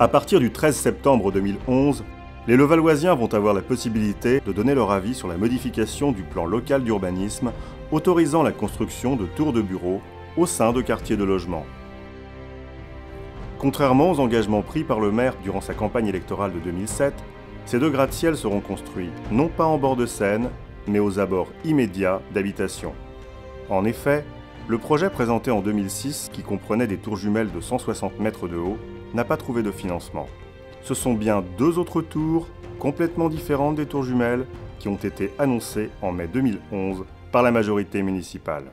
À partir du 13 septembre 2011, les Levalloisiens vont avoir la possibilité de donner leur avis sur la modification du plan local d'urbanisme autorisant la construction de tours de bureaux au sein de quartiers de logement. Contrairement aux engagements pris par le maire durant sa campagne électorale de 2007, ces deux gratte-ciel seront construits non pas en bord de Seine, mais aux abords immédiats d'habitations. En effet, le projet présenté en 2006, qui comprenait des tours jumelles de 160 mètres de haut, n'a pas trouvé de financement. Ce sont bien deux autres tours, complètement différentes des tours jumelles, qui ont été annoncées en mai 2011 par la majorité municipale.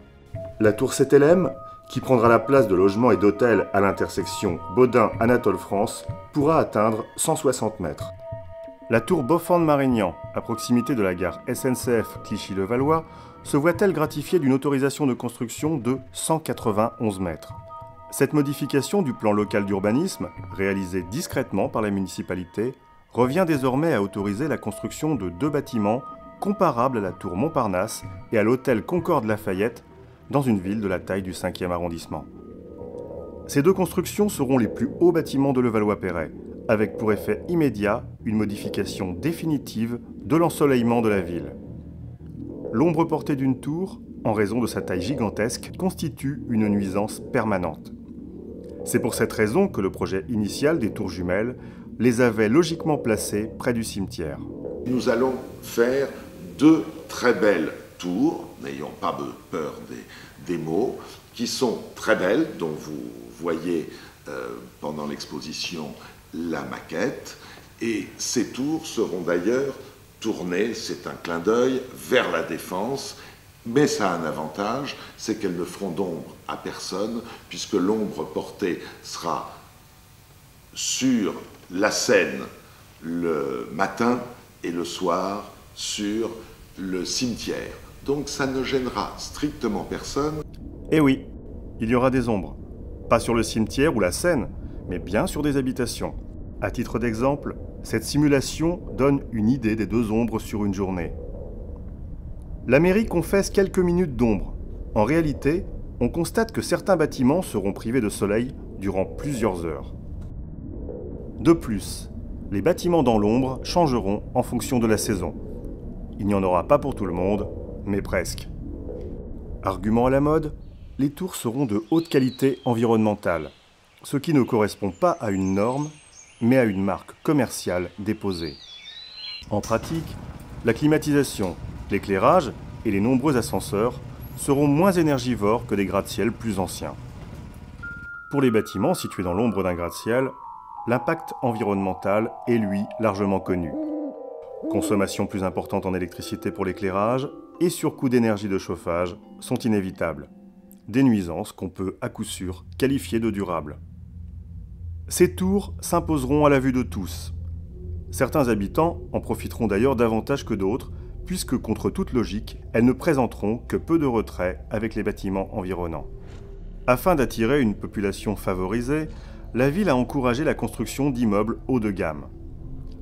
La tour CTLM, qui prendra la place de logements et d'hôtels à l'intersection Baudin-Anatole-France, pourra atteindre 160 mètres. La tour Beaufort-de-Marignan, à proximité de la gare SNCF Clichy-Levallois, se voit-elle gratifiée d'une autorisation de construction de 191 mètres. Cette modification du plan local d'urbanisme, réalisée discrètement par la municipalité, revient désormais à autoriser la construction de deux bâtiments comparables à la tour Montparnasse et à l'hôtel Concorde-Lafayette, dans une ville de la taille du 5e arrondissement. Ces deux constructions seront les plus hauts bâtiments de Levallois-Perret, avec pour effet immédiat une modification définitive de l'ensoleillement de la ville. L'ombre portée d'une tour, en raison de sa taille gigantesque, constitue une nuisance permanente. C'est pour cette raison que le projet initial des tours jumelles les avait logiquement placées près du cimetière. Nous allons faire deux très belles tours, n'ayons pas peur des mots, qui sont très belles, dont vous voyez pendant l'exposition la maquette, et ces tours seront d'ailleurs tournées, c'est un clin d'œil, vers la Défense, mais ça a un avantage, c'est qu'elles ne feront d'ombre à personne, puisque l'ombre portée sera sur la Seine le matin et le soir sur le cimetière. Donc ça ne gênera strictement personne. Eh oui, il y aura des ombres. Pas sur le cimetière ou la Seine, mais bien sur des habitations. À titre d'exemple, cette simulation donne une idée des deux ombres sur une journée. La mairie confesse quelques minutes d'ombre. En réalité, on constate que certains bâtiments seront privés de soleil durant plusieurs heures. De plus, les bâtiments dans l'ombre changeront en fonction de la saison. Il n'y en aura pas pour tout le monde, mais presque. Argument à la mode, les tours seront de haute qualité environnementale, ce qui ne correspond pas à une norme, mais à une marque commerciale déposée. En pratique, la climatisation, l'éclairage et les nombreux ascenseurs seront moins énergivores que des gratte-ciel plus anciens. Pour les bâtiments situés dans l'ombre d'un gratte-ciel, l'impact environnemental est lui largement connu. Consommation plus importante en électricité pour l'éclairage et surcoût d'énergie de chauffage sont inévitables. Des nuisances qu'on peut à coup sûr qualifier de durables. Ces tours s'imposeront à la vue de tous. Certains habitants en profiteront d'ailleurs davantage que d'autres, puisque contre toute logique, elles ne présenteront que peu de retrait avec les bâtiments environnants. Afin d'attirer une population favorisée, la ville a encouragé la construction d'immeubles haut de gamme.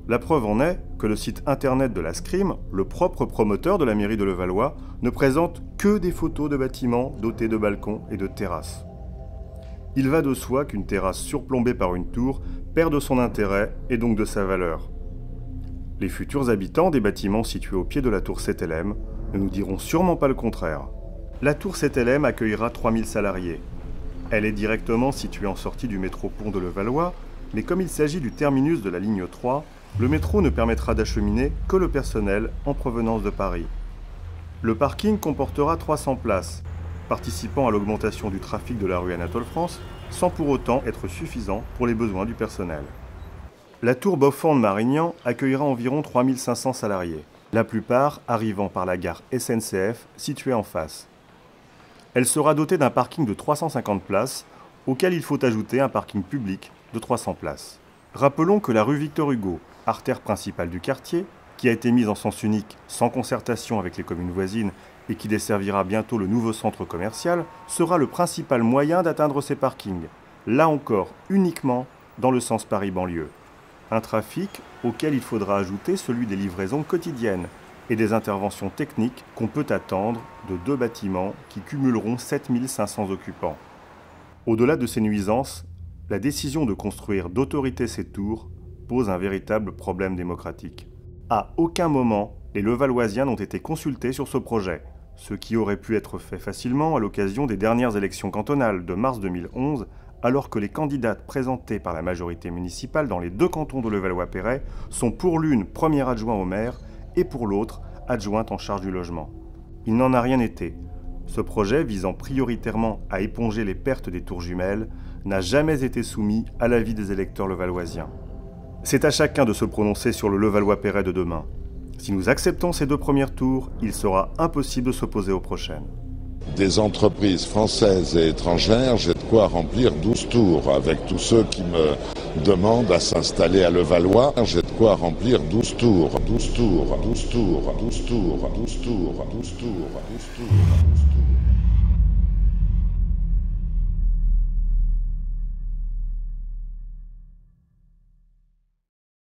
La preuve en est que le site internet de la SCRIM, le propre promoteur de la mairie de Levallois, ne présente que des photos de bâtiments dotés de balcons et de terrasses. Il va de soi qu'une terrasse surplombée par une tour perd de son intérêt et donc de sa valeur. Les futurs habitants des bâtiments situés au pied de la tour CTLM ne nous diront sûrement pas le contraire. La tour CTLM accueillera 3000 salariés. Elle est directement située en sortie du métro Pont de Levallois, mais comme il s'agit du terminus de la ligne 3, le métro ne permettra d'acheminer que le personnel en provenance de Paris. Le parking comportera 300 places, participant à l'augmentation du trafic de la rue Anatole-France, sans pour autant être suffisant pour les besoins du personnel. La tour Beaufort-de-Marignan accueillera environ 3500 salariés, la plupart arrivant par la gare SNCF située en face. Elle sera dotée d'un parking de 350 places, auquel il faut ajouter un parking public de 300 places. Rappelons que la rue Victor Hugo, artère principale du quartier, qui a été mise en sens unique sans concertation avec les communes voisines et qui desservira bientôt le nouveau centre commercial, sera le principal moyen d'atteindre ces parkings, là encore uniquement dans le sens Paris-Banlieue. Un trafic auquel il faudra ajouter celui des livraisons quotidiennes et des interventions techniques qu'on peut attendre de deux bâtiments qui cumuleront 7500 occupants. Au-delà de ces nuisances, la décision de construire d'autorité ces tours pose un véritable problème démocratique. À aucun moment, les Levalloisiens n'ont été consultés sur ce projet, ce qui aurait pu être fait facilement à l'occasion des dernières élections cantonales de mars 2011, alors que les candidates présentées par la majorité municipale dans les deux cantons de Levallois-Perret sont pour l'une première adjoint au maire et pour l'autre adjointe en charge du logement. Il n'en a rien été. Ce projet, visant prioritairement à éponger les pertes des tours jumelles, n'a jamais été soumis à l'avis des électeurs levalloisiens. C'est à chacun de se prononcer sur le Levallois-Perret de demain. Si nous acceptons ces deux premières tours, il sera impossible de s'opposer aux prochaines. Des entreprises françaises et étrangères, j'ai de quoi remplir 12 tours. Avec tous ceux qui me demandent à s'installer à Levallois, j'ai de quoi remplir 12 tours. 12 tours, 12 tours, 12 tours, 12 tours, 12 tours, 12 tours, 12 tours.